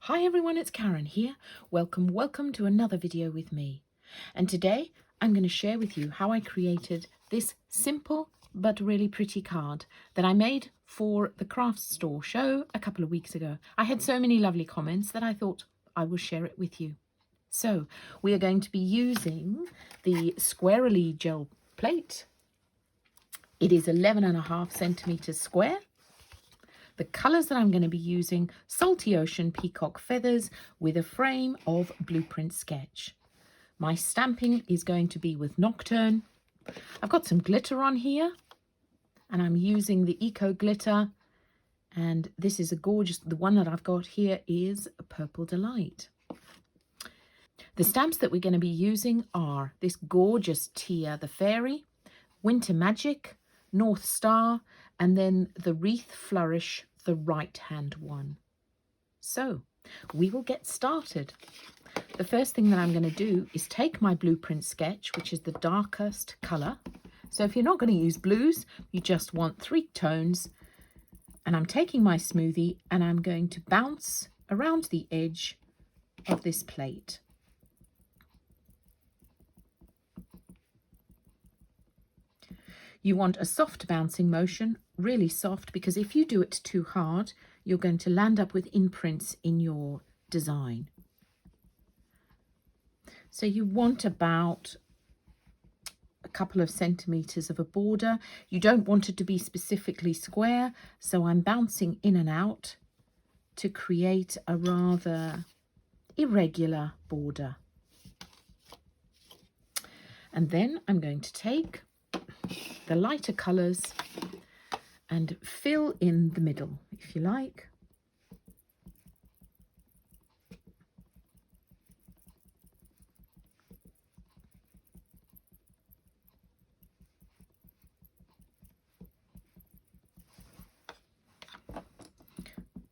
Hi everyone, it's Karen here. Welcome to another video with me. And today I'm going to share with you how I created this simple but really pretty card that I made for the crafts store show a couple of weeks ago. I had so many lovely comments that I thought I will share it with you. So we are going to be using the squarely gel plate. It is 11.5 centimeters square. The colours that I'm going to be using, Salty Ocean Peacock Feathers with a frame of Blueprint Sketch. My stamping is going to be with Nocturne. I've got some glitter on here and I'm using the Eco Glitter, and this is a gorgeous, the one that I've got here is a Purple Delight. The stamps that we're going to be using are this gorgeous Tia the Fairy, Winter Magic, North Star, and then the Wreath Flourish, the right hand one. So we will get started. The first thing that I'm going to do is take my Blueprint Sketch, which is the darkest colour. So if you're not going to use blues, you just want 3 tones. And I'm taking my smoothie and I'm going to bounce around the edge of this plate. You want a soft bouncing motion, really soft, because if you do it too hard, you're going to land up with imprints in your design. So you want about a couple of centimeters of a border. You don't want it to be specifically square, so I'm bouncing in and out to create a rather irregular border. And then I'm going to take the lighter colours and fill in the middle, if you like.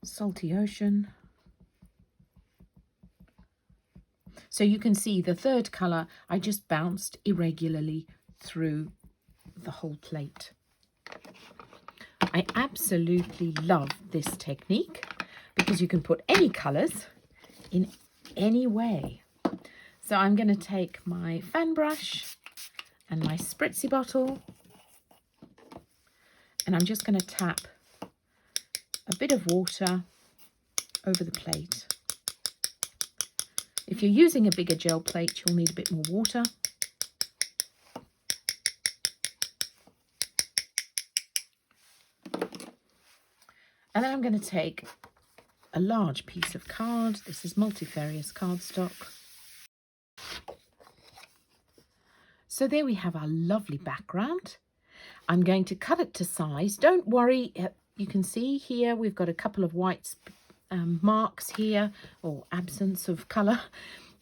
Salty Ocean. So you can see the third colour, I just bounced irregularly through the whole plate. I absolutely love this technique because you can put any colours in any way. So I'm going to take my fan brush and my spritzy bottle, and I'm just going to tap a bit of water over the plate. If you're using a bigger gel plate, you'll need a bit more water. And then I'm going to take a large piece of card. This is multifarious cardstock. So there we have our lovely background. I'm going to cut it to size. Don't worry, you can see here we've got a couple of white marks here, or absence of colour.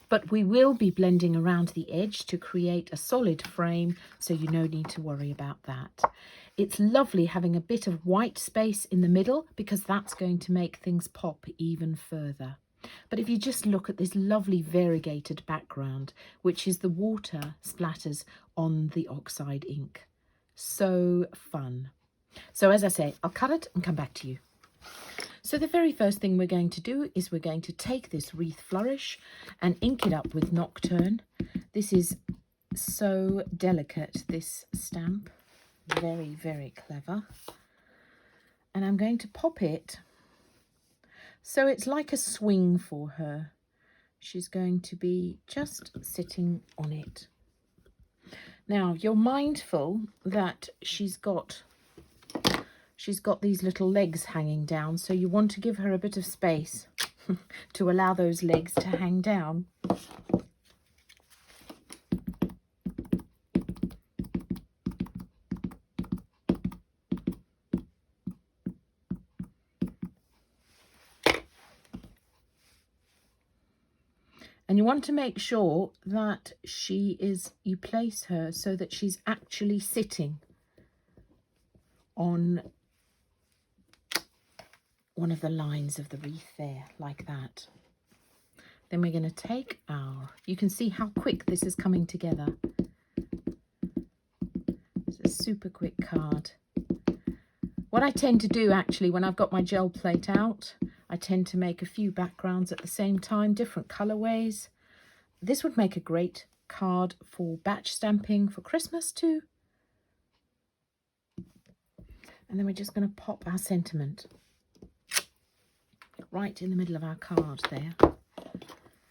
But we will be blending around the edge to create a solid frame, so you no need to worry about that. It's lovely having a bit of white space in the middle because that's going to make things pop even further. But if you just look at this lovely variegated background, which is the water splatters on the oxide ink. So fun. So as I say, I'll cut it and come back to you. So the very first thing we're going to do is we're going to take this Wreath Flourish and ink it up with Nocturne. This is so delicate, this stamp. Very, very clever. And I'm going to pop it so it's like a swing for her. She's going to be just sitting on it. Now, you're mindful that she's got these little legs hanging down, so you want to give her a bit of space to allow those legs to hang down. And you want to make sure that you place her so that she's actually sitting on one of the lines of the wreath there, like that. Then we're going to take you can see how quick this is coming together. It's a super quick card. What I tend to do actually when I've got my gel plate out, I tend to make a few backgrounds at the same time, different colorways. This would make a great card for batch stamping for Christmas too. And then we're just going to pop our sentiment right in the middle of our card there.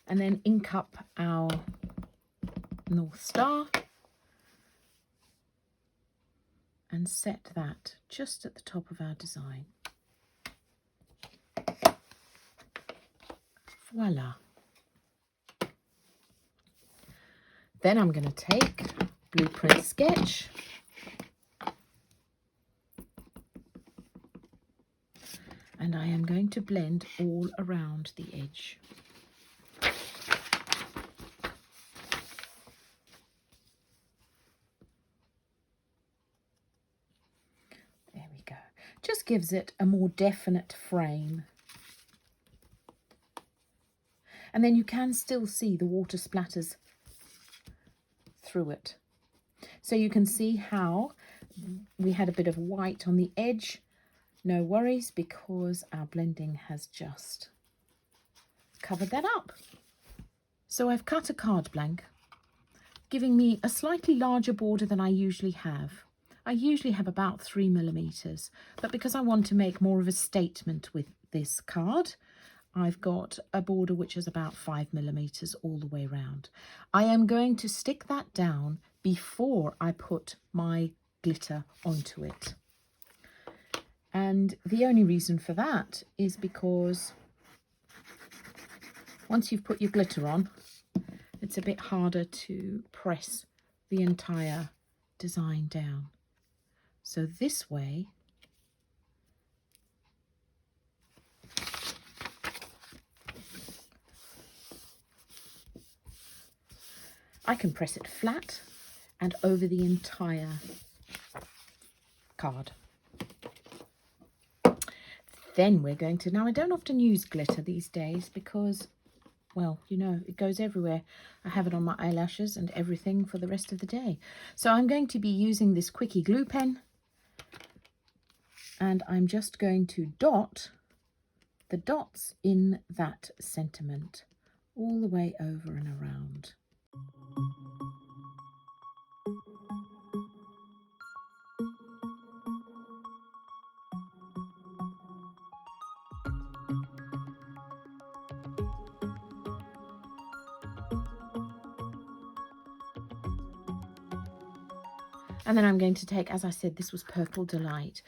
And then ink up our North Star and set that just at the top of our design. Voila. Then I'm going to take Blueprint Sketch and I am going to blend all around the edge. There we go. Just gives it a more definite frame. And then you can still see the water splatters through it. So you can see how we had a bit of white on the edge. No worries, because our blending has just covered that up. So I've cut a card blank, giving me a slightly larger border than I usually have. I usually have about 3mm, but because I want to make more of a statement with this card, I've got a border which is about 5mm all the way around. I am going to stick that down before I put my glitter onto it. And the only reason for that is because once you've put your glitter on, it's a bit harder to press the entire design down. So this way, I can press it flat and over the entire card. Then we're going to, now I don't often use glitter these days because, well, you know, it goes everywhere. I have it on my eyelashes and everything for the rest of the day. So I'm going to be using this Quickie glue pen, and I'm just going to dot the dots in that sentiment all the way over and around. And then I'm going to take, as I said, this was Purple Delight.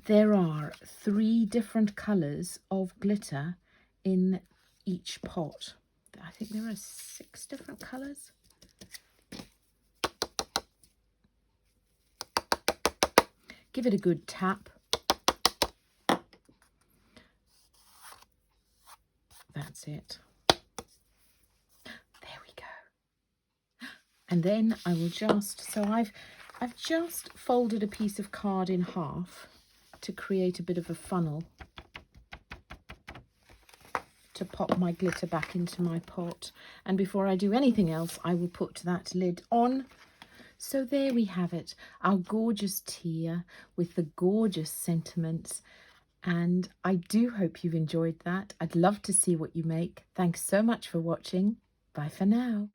There are 3 different colours of glitter in each pot. I think there are 6 different colours. Give it a good tap. That's it. There we go. And then I will just, so I've just folded a piece of card in half to create a bit of a funnel to pop my glitter back into my pot. And before I do anything else, I will put that lid on. So there we have it, our gorgeous tier with the gorgeous sentiments. And I do hope you've enjoyed that. I'd love to see what you make. Thanks so much for watching. Bye for now.